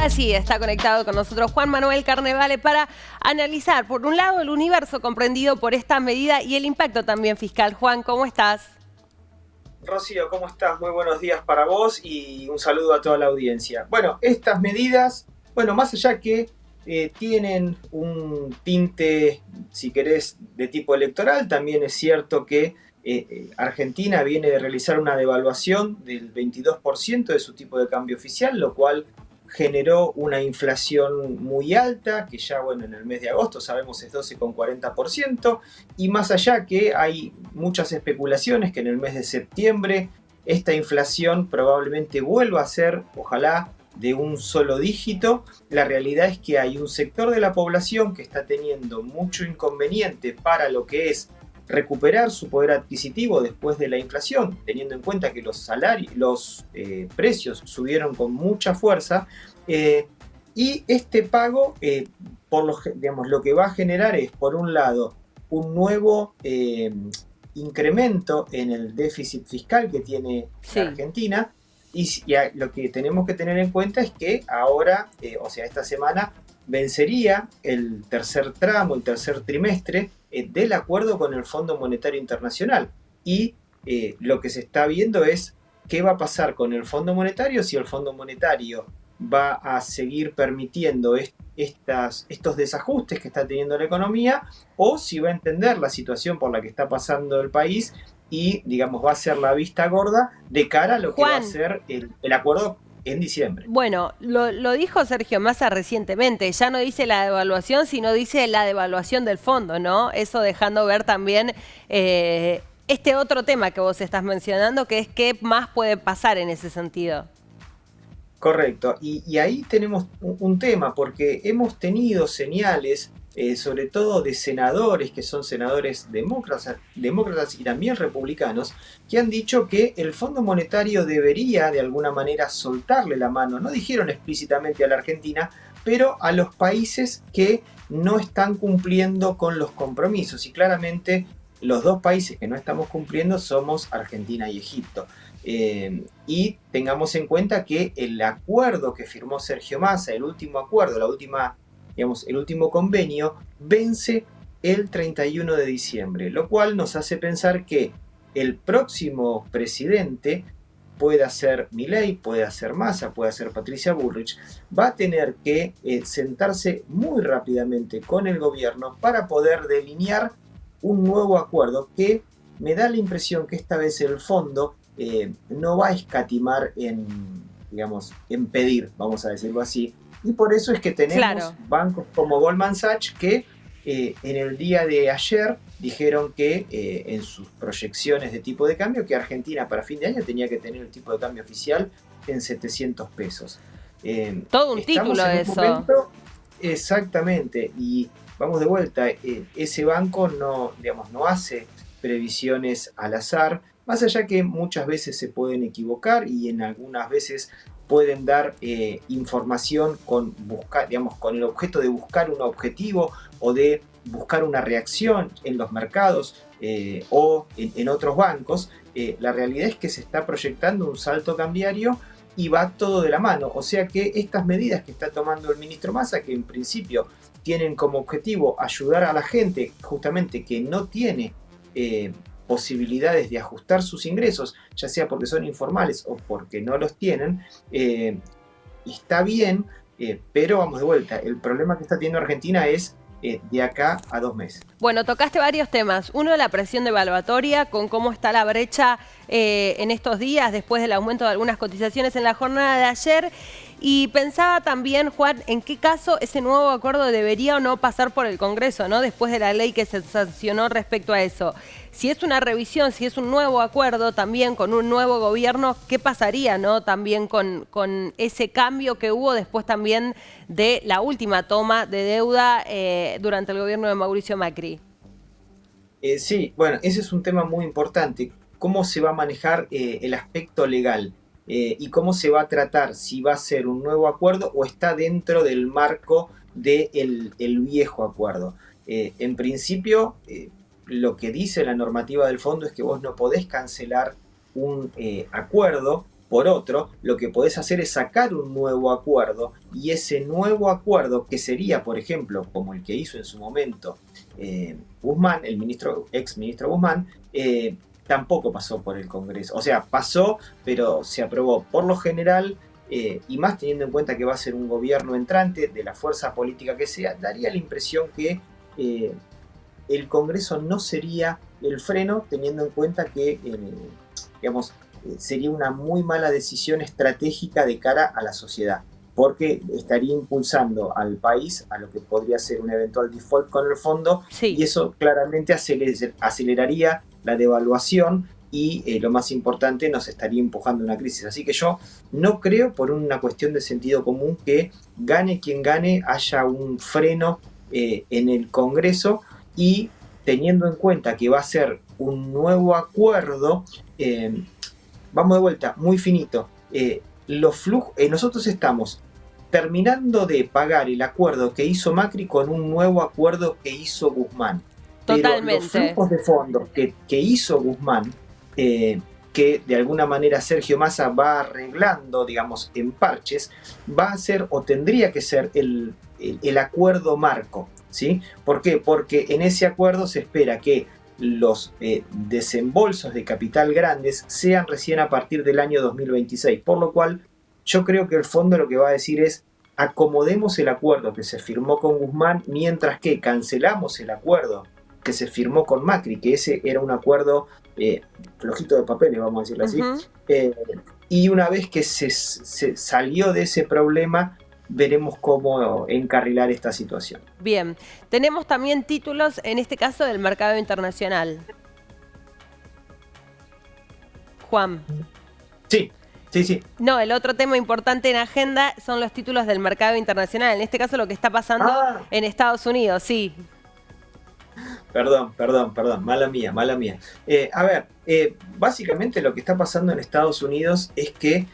Ahora sí, está conectado con nosotros Juan Manuel Carnevale para analizar, por un lado, el universo comprendido por esta medida y el impacto también fiscal. Juan, ¿cómo estás? Rocío, ¿cómo estás? Muy buenos días para vos y un saludo a toda la audiencia. Bueno, estas medidas, más allá que tienen un tinte, si querés, de tipo electoral, también es cierto que Argentina viene de realizar una devaluación del 22% de su tipo de cambio oficial, lo cual generó una inflación muy alta, que ya en el mes de agosto sabemos es 12,40%, y más allá que hay muchas especulaciones que en el mes de septiembre esta inflación probablemente vuelva a ser, ojalá, de un solo dígito. La realidad es que hay un sector de la población que está teniendo mucho inconveniente para lo que es recuperar su poder adquisitivo después de la inflación, teniendo en cuenta que los precios subieron con mucha fuerza, y este pago, lo que va a generar es, por un lado, un nuevo incremento en el déficit fiscal que tiene la Sí. Argentina. Y lo que tenemos que tener en cuenta es que ahora, esta semana, vencería el tercer tramo, el tercer trimestre del acuerdo con el Fondo Monetario Internacional. Y lo que se está viendo es qué va a pasar con el Fondo Monetario, si el Fondo Monetario va a seguir permitiendo estos desajustes que está teniendo la economía, o si va a entender la situación por la que está pasando el país y, va a ser la vista gorda de cara a lo que va a Juan, ser el acuerdo en diciembre. bueno, lo dijo Sergio Massa recientemente, ya no dice la devaluación, sino dice la devaluación del fondo, ¿no? Eso dejando ver también este otro tema que vos estás mencionando, que es qué más puede pasar en ese sentido. Correcto, y ahí tenemos un tema, porque hemos tenido señales, sobre todo de senadores, que son senadores demócratas y también republicanos, que han dicho que el Fondo Monetario debería de alguna manera soltarle la mano, no dijeron explícitamente a la Argentina, pero a los países que no están cumpliendo con los compromisos, y claramente los dos países que no estamos cumpliendo somos Argentina y Egipto. Y tengamos en cuenta que el acuerdo que firmó Sergio Massa, el último acuerdo, el último convenio, vence el 31 de diciembre, lo cual nos hace pensar que el próximo presidente, puede ser Milei, puede ser Massa, puede ser Patricia Bullrich, va a tener que sentarse muy rápidamente con el gobierno para poder delinear un nuevo acuerdo que me da la impresión que esta vez el fondo no va a escatimar en pedir, vamos a decirlo así. Y por eso es que tenemos Claro. bancos como Goldman Sachs que en el día de ayer dijeron que en sus proyecciones de tipo de cambio, que Argentina para fin de año tenía que tener el tipo de cambio oficial en 700 pesos. Todo un Estamos título en un eso. momento exactamente, y vamos de vuelta, ese banco no hace previsiones al azar, más allá que muchas veces se pueden equivocar y en algunas veces pueden dar información con el objeto de buscar un objetivo o de buscar una reacción en los mercados o en otros bancos. La realidad es que se está proyectando un salto cambiario y va todo de la mano. O sea que estas medidas que está tomando el ministro Massa, que en principio tienen como objetivo ayudar a la gente justamente que no tiene eh, posibilidades de ajustar sus ingresos, ya sea porque son informales o porque no los tienen, está bien, pero vamos de vuelta. El problema que está teniendo Argentina es de acá a 2 meses. Bueno, tocaste varios temas. Uno, la presión devaluatoria, con cómo está la brecha en estos días después del aumento de algunas cotizaciones en la jornada de ayer. Y pensaba también, Juan, en qué caso ese nuevo acuerdo debería o no pasar por el Congreso, ¿no? Después de la ley que se sancionó respecto a eso. Si es una revisión, si es un nuevo acuerdo también con un nuevo gobierno, ¿qué pasaría, no? También con ese cambio que hubo después también de la última toma de deuda durante el gobierno de Mauricio Macri. Sí, bueno, ese es un tema muy importante. ¿Cómo se va a manejar el aspecto legal? Y cómo se va a tratar, si va a ser un nuevo acuerdo o está dentro del marco del el viejo acuerdo. En principio, lo que dice la normativa del fondo es que vos no podés cancelar un acuerdo Por otro, lo que podés hacer es sacar un nuevo acuerdo, y ese nuevo acuerdo, que sería, por ejemplo, como el que hizo en su momento Guzmán, el ex ministro Guzmán, tampoco pasó por el Congreso. O sea, pasó, pero se aprobó. Por lo general, y más teniendo en cuenta que va a ser un gobierno entrante de la fuerza política que sea, daría la impresión que el Congreso no sería el freno, teniendo en cuenta que, digamos, sería una muy mala decisión estratégica de cara a la sociedad, porque estaría impulsando al país a lo que podría ser un eventual default con el fondo, Sí. y eso claramente aceleraría la devaluación y, lo más importante, nos estaría empujando a una crisis. Así que yo no creo, por una cuestión de sentido común, que gane quien gane, haya un freno en el Congreso, y teniendo en cuenta que va a ser un nuevo acuerdo, vamos de vuelta, muy finito. Los flujos, nosotros estamos terminando de pagar el acuerdo que hizo Macri con un nuevo acuerdo que hizo Guzmán. Pero los Totalmente. flujos de fondos que hizo Guzmán, que de alguna manera Sergio Massa va arreglando, digamos, en parches, va a ser o tendría que ser el acuerdo marco, ¿sí? ¿Por qué? Porque en ese acuerdo se espera que los desembolsos de capital grandes sean recién a partir del año 2026, por lo cual yo creo que el fondo lo que va a decir es: acomodemos el acuerdo que se firmó con Guzmán, mientras que cancelamos el acuerdo que se firmó con Macri, que ese era un acuerdo flojito de papeles, vamos a decirlo así. Y una vez que se salió de ese problema, veremos cómo encarrilar esta situación. Bien, tenemos también títulos, en este caso del mercado internacional. Juan. Sí. No, el otro tema importante en agenda son los títulos del mercado internacional. En este caso, lo que está pasando en Estados Unidos, sí. Perdón, mala mía. A ver, básicamente lo que está pasando en Estados Unidos es que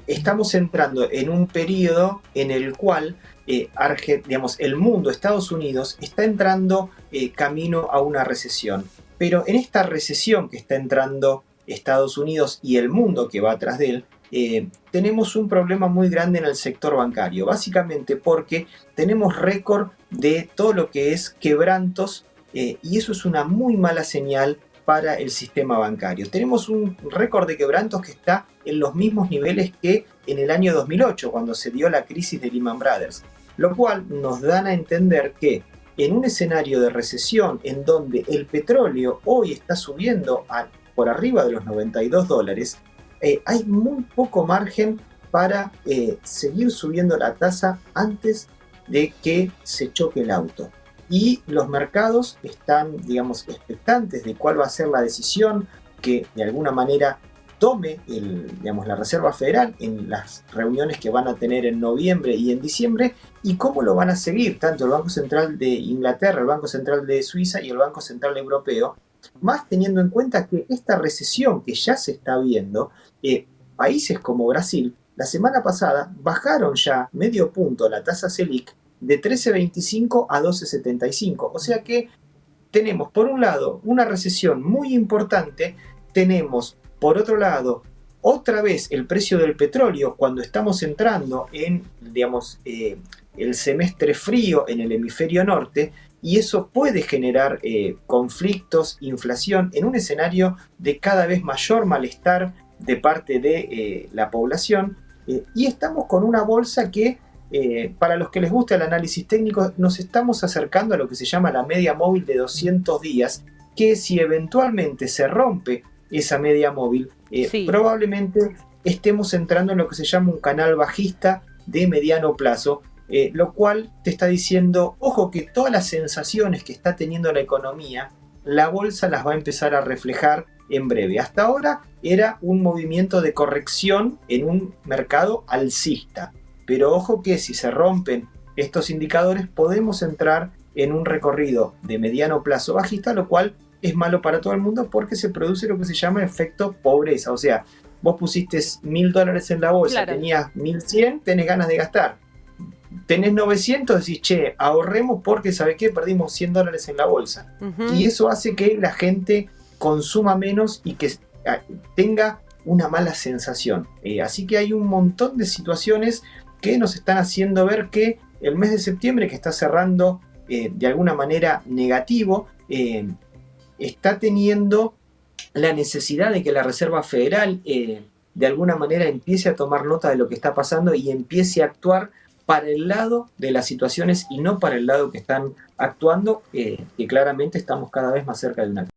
estamos entrando en un periodo en el cual digamos, el mundo, Estados Unidos, está entrando camino a una recesión. Pero en esta recesión que está entrando Estados Unidos y el mundo que va atrás de él, tenemos un problema muy grande en el sector bancario, básicamente porque tenemos récord de todo lo que es quebrantos, y eso es una muy mala señal para el sistema bancario. Tenemos un récord de quebrantos que está en los mismos niveles que en el año 2008, cuando se dio la crisis de Lehman Brothers, lo cual nos dan a entender que en un escenario de recesión en donde el petróleo hoy está subiendo por arriba de los $92, hay muy poco margen para seguir subiendo la tasa antes de que se choque el auto. Y los mercados están, digamos, expectantes de cuál va a ser la decisión que de alguna manera tome la Reserva Federal en las reuniones que van a tener en noviembre y en diciembre, y cómo lo van a seguir tanto el Banco Central de Inglaterra, el Banco Central de Suiza y el Banco Central Europeo, más teniendo en cuenta que esta recesión que ya se está viendo, países como Brasil, la semana pasada bajaron ya medio punto la tasa Selic de 13,25 a 12,75. O sea que tenemos, por un lado, una recesión muy importante, tenemos, por otro lado, otra vez el precio del petróleo cuando estamos entrando en, digamos, el semestre frío en el hemisferio norte, y eso puede generar conflictos, inflación, en un escenario de cada vez mayor malestar de parte de la población, y estamos con una bolsa que, para los que les gusta el análisis técnico, nos estamos acercando a lo que se llama la media móvil de 200 días, que si eventualmente se rompe esa media móvil, probablemente estemos entrando en lo que se llama un canal bajista de mediano plazo, lo cual te está diciendo, ojo, que todas las sensaciones que está teniendo la economía, la bolsa las va a empezar a reflejar en breve. Hasta ahora era un movimiento de corrección en un mercado alcista, pero ojo que si se rompen estos indicadores podemos entrar en un recorrido de mediano plazo bajista, lo cual es malo para todo el mundo porque se produce lo que se llama efecto pobreza. O sea, vos pusiste $1.000 en la bolsa, tenías 1.100, tenés ganas de gastar. Tenés 900, decís, che, ahorremos porque, ¿sabés qué? Perdimos $100 en la bolsa. Y eso hace que la gente consuma menos y que tenga una mala sensación. Así que hay un montón de situaciones que nos están haciendo ver que el mes de septiembre, que está cerrando de alguna manera negativo, está teniendo la necesidad de que la Reserva Federal de alguna manera empiece a tomar nota de lo que está pasando y empiece a actuar para el lado de las situaciones y no para el lado que están actuando, que claramente estamos cada vez más cerca de una